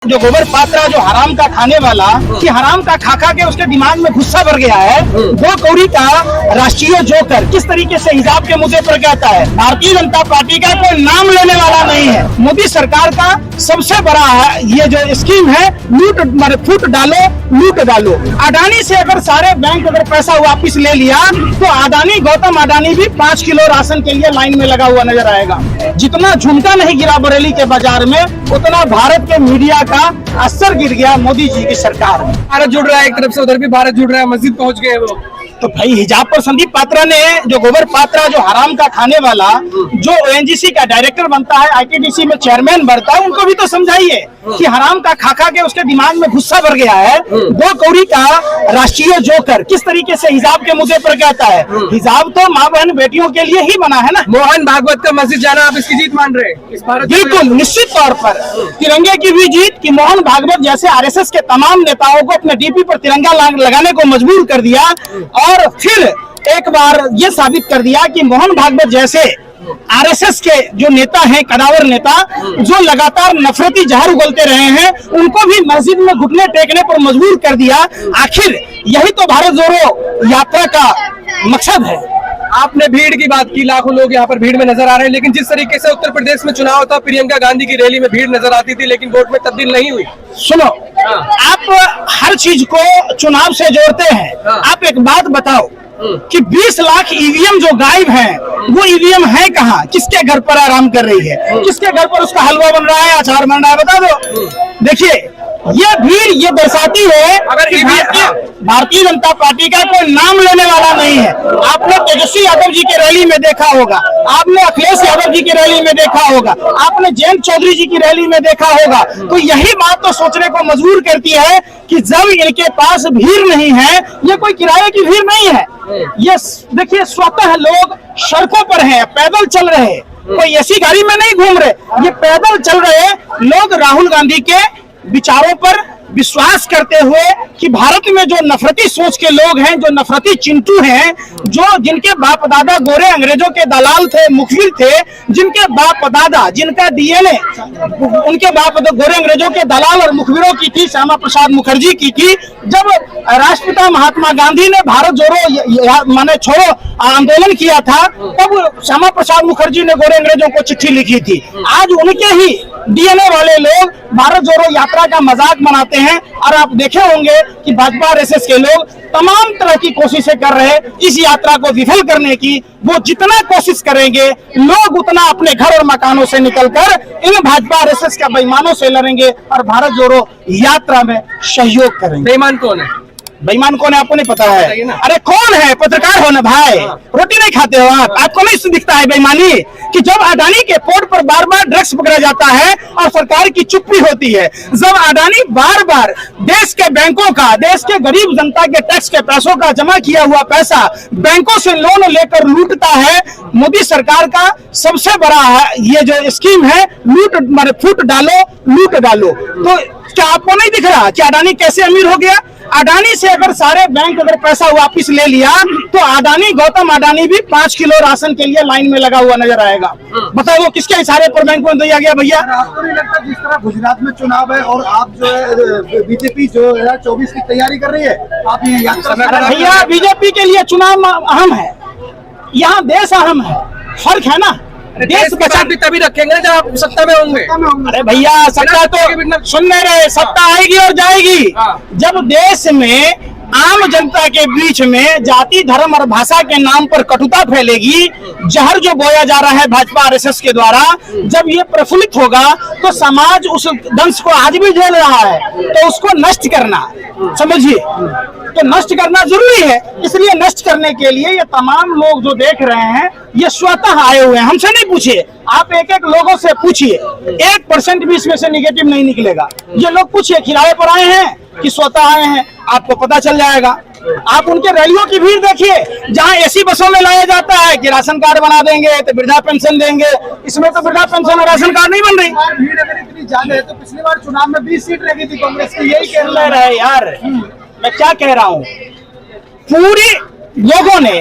जो गोबर पात्रा जो हराम का खाने वाला कि हराम का खा खा के उसके दिमाग में गुस्सा भर गया है। 2 कौड़ी का राष्ट्रीय जोकर किस तरीके से हिजाब के मुद्दे पर कहता है। भारतीय जनता पार्टी का कोई नाम लेने वाला नहीं है। मोदी सरकार का सबसे बड़ा ये जो स्कीम है लूट फूट डालो लूट डालो। अडानी से अगर सारे बैंक अगर पैसा वापिस ले लिया तो गौतम अडानी भी 5 किलो राशन के लिए लाइन में लगा हुआ नजर आएगा। जितना झुमका नहीं गिरा बरेली के बाजार में उतना भारत के मीडिया का असर गिर गया मोदी जी की सरकार में। भारत जुड़ रहा है एक तरफ से, उधर भी भारत जुड़ रहा है, मस्जिद पहुंच गए वो। तो भाई हिजाब पर संदीप पात्रा ने जो गोबर पात्रा जो हराम का खाने वाला जो ओएनजीसी का डायरेक्टर बनता है, आईटीडीसी में चेयरमैन बनता है, उनको भी तो समझाइए कि हराम का खा खा के उसके दिमाग में गुस्सा भर गया है। 2 कौड़ी का राष्ट्रीय जोकर किस तरीके से हिजाब के मुद्दे पर कहता है। हिजाब तो माँ बहन बेटियों के लिए ही बना है ना। मोहन भागवत का मस्जिद जाना आप इसकी जीत मान रहे हैं इस भारत? बिल्कुल निश्चित तौर पर तिरंगे की भी जीत कि मोहन भागवत जैसे आरएसएस के तमाम नेताओं को अपने डीपी पर तिरंगा लगाने को मजबूर कर दिया और फिर एक बार ये साबित कर दिया कि मोहन भागवत जैसे आरएसएस के जो नेता हैं, कदावर नेता जो लगातार नफरती जहर उगलते रहे हैं, उनको भी मस्जिद में घुटने टेकने पर मजबूर कर दिया। आखिर यही तो भारत जोड़ो यात्रा का मकसद है। आपने भीड़ की बात की, लाखों लोग यहाँ पर भीड़ में नजर आ रहे हैं, लेकिन जिस तरीके से उत्तर प्रदेश में चुनाव था, प्रियंका गांधी की रैली में भीड़ नजर आती थी, लेकिन वोट में तब्दील नहीं हुई। सुनो, आप हर चीज को चुनाव से जोड़ते हैं। आप एक बात बताओ कि 20 लाख ईवीएम जो गायब हैं, वो ईवीएम है कहाँ? किसके घर पर आराम कर रही है? किसके घर पर उसका हलवा बन रहा है, अचार बन रहा है? बता दो। देखिए ये भीड़ ये दर्शाती है कि भारतीय जनता पार्टी का कोई नाम लेने वाला नहीं है। आपने तेजस्वी यादव जी की रैली में देखा होगा, आपने अखिलेश यादव जी की रैली में देखा होगा, आपने जयंत चौधरी जी की रैली में देखा होगा। तो यही बात तो सोचने को मजबूर करती है कि जब इनके पास भीड़ नहीं है, ये कोई किराए की भीड़ नहीं है। ये देखिए स्वतः लोग सड़कों पर हैं, पैदल चल रहे हैं, कोई ऐसी गाड़ी में नहीं घूम रहे, ये पैदल चल रहे लोग राहुल गांधी के विचारों पर विश्वास करते हुए कि भारत में जो नफरती सोच के लोग हैं, जो नफरती चिंटू हैं, जो जिनके बाप दादा गोरे अंग्रेजों के दलाल थे, मुखबिर थे, जिनके बाप दादा जिनका डीएनए उनके बाप गोरे अंग्रेजों के दलाल और मुखबिरों की थी, श्यामा प्रसाद मुखर्जी की थी। जब राष्ट्रपिता महात्मा गांधी ने भारत जोड़ो माने छोड़ो आंदोलन किया था, तब श्यामा प्रसाद मुखर्जी ने गोरे अंग्रेजों को चिट्ठी लिखी थी। आज उनके ही डीएनए वाले लोग भारत जोड़ो यात्रा का मजाक बनाते हैं और आप देखे होंगे कि भाजपा आरएसएस के लोग तमाम तरह की कोशिशें कर रहे हैं इस यात्रा को विफल करने की। वो जितना कोशिश करेंगे लोग उतना अपने घर और मकानों से निकलकर इन भाजपा आरएसएस के बेईमानों से लड़ेंगे और भारत जोड़ो यात्रा में सहयोग करेंगे। बेईमान कौन है? बेईमान कौन है आपको नहीं पता है? अरे कौन है? पत्रकार हो ना भाई, रोटी नहीं खाते हो आप? आपको नहीं दिखता है बेईमानी कि जब अडानी के पोर्ट पर बार बार ड्रग्स पकड़ा जाता है और सरकार की चुप्पी होती है, जब अडानी बार बार देश के बैंकों का, देश के गरीब जनता के टैक्स के पैसों का जमा किया हुआ पैसा बैंकों से लोन लेकर लूटता है, मोदी सरकार का सबसे बड़ा ये जो स्कीम है लूट फूट डालो लूट डालो। तो क्या आपको नहीं दिख रहा कि अडानी कैसे अमीर हो गया? अडानी से अगर सारे बैंक अगर पैसा वापिस ले लिया तो गौतम अडानी भी 5 किलो राशन के लिए लाइन में लगा हुआ नजर आएगा। बताओ वो किसके इशारे पर बैंक में दिया गया? भैया आपको नहीं लगता जिस तरह गुजरात में चुनाव है और आप जो है बीजेपी जो है 24 की तैयारी कर रही है, आप ये यात्रा? भैया बीजेपी के लिए चुनाव अहम है, यहाँ देश अहम है, फर्क है ना। देश बचा भी तभी रखेंगे जब आप सत्ता में होंगे। अरे भैया सत्ता तो सुन नहीं रहे, सत्ता आएगी और जाएगी जब देश में आम जनता के बीच में जाति धर्म और भाषा के नाम पर कटुता फैलेगी, जहर जो बोया जा रहा है भाजपा आरएसएस के द्वारा, जब ये प्रफुल्लित होगा तो समाज उस दंश को आज भी झेल रहा है, तो उसको नष्ट करना, समझिए, तो नष्ट करना जरूरी है। इसलिए नष्ट करने के लिए ये तमाम लोग जो देख रहे हैं ये स्वतः आए हुए हैं, हमसे नहीं पूछिए, आप एक एक लोगों से पूछिए, 1% भी इसमें से निगेटिव नहीं निकलेगा। ये लोग पूछिए किराए पर आए हैं कि स्वतः आए हैं, आपको पता चल जाएगा। आप उनके रैलियों की भीड़ देखिए, जहां एसी बसों में लाया जाता है कि राशन कार्ड बना देंगे तो वृद्धा पेंशन देंगे, इसमें तो वृद्धा पेंशन और राशन कार्ड नहीं बन रही। भीड़ अगर इतनी ज्यादा है तो पिछली बार चुनाव में 20 सीट लगी थी कांग्रेस की, यही कह रहे हैं यार। मैं क्या कह रहा हूँ, पूरी लोगों ने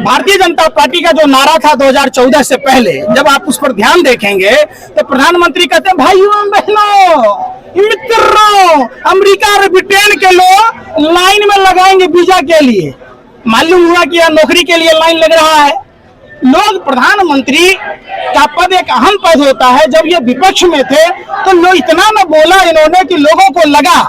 भारतीय जनता पार्टी का जो नारा था 2014 से पहले, जब आप उस पर ध्यान देखेंगे तो प्रधानमंत्री कहते हैं भाइयों बहनों मित्रों, अमेरिका और ब्रिटेन के लोग लाइन में लगाएंगे वीजा के लिए। मालूम हुआ कि यह नौकरी के लिए लाइन लग रहा है। लोग, प्रधानमंत्री का पद एक अहम पद होता है। जब ये विपक्ष में थे तो लोग इतना में बोला इन्होंने कि लोगों को लगा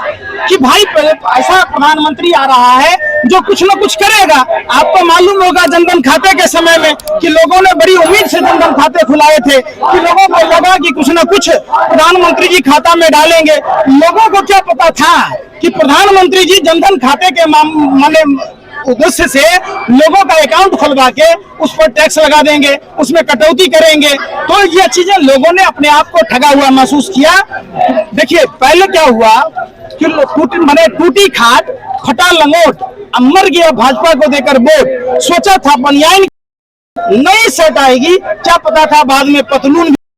कि भाई ऐसा प्रधानमंत्री आ रहा है जो कुछ न कुछ करेगा। आपको मालूम होगा जनधन खाते के समय में कि लोगों ने बड़ी उम्मीद से जनधन खाते खुलाए थे कि लोगों को लगा कि कुछ न कुछ प्रधानमंत्री जी खाता में डालेंगे। लोगों को क्या पता था कि प्रधानमंत्री जी जनधन खाते के मामले उद्देश्य से लोगों का अकाउंट खुलवा के उस पर टैक्स लगा देंगे, उसमें कटौती करेंगे। तो ये चीजें लोगों ने अपने आप को ठगा हुआ महसूस किया। देखिए पहले क्या हुआ कि टूटी खाट फटा लंगोट, मर गया भाजपा को देकर वोट। सोचा था बनियान नहीं सेट आएगी, क्या पता था बाद में पतलून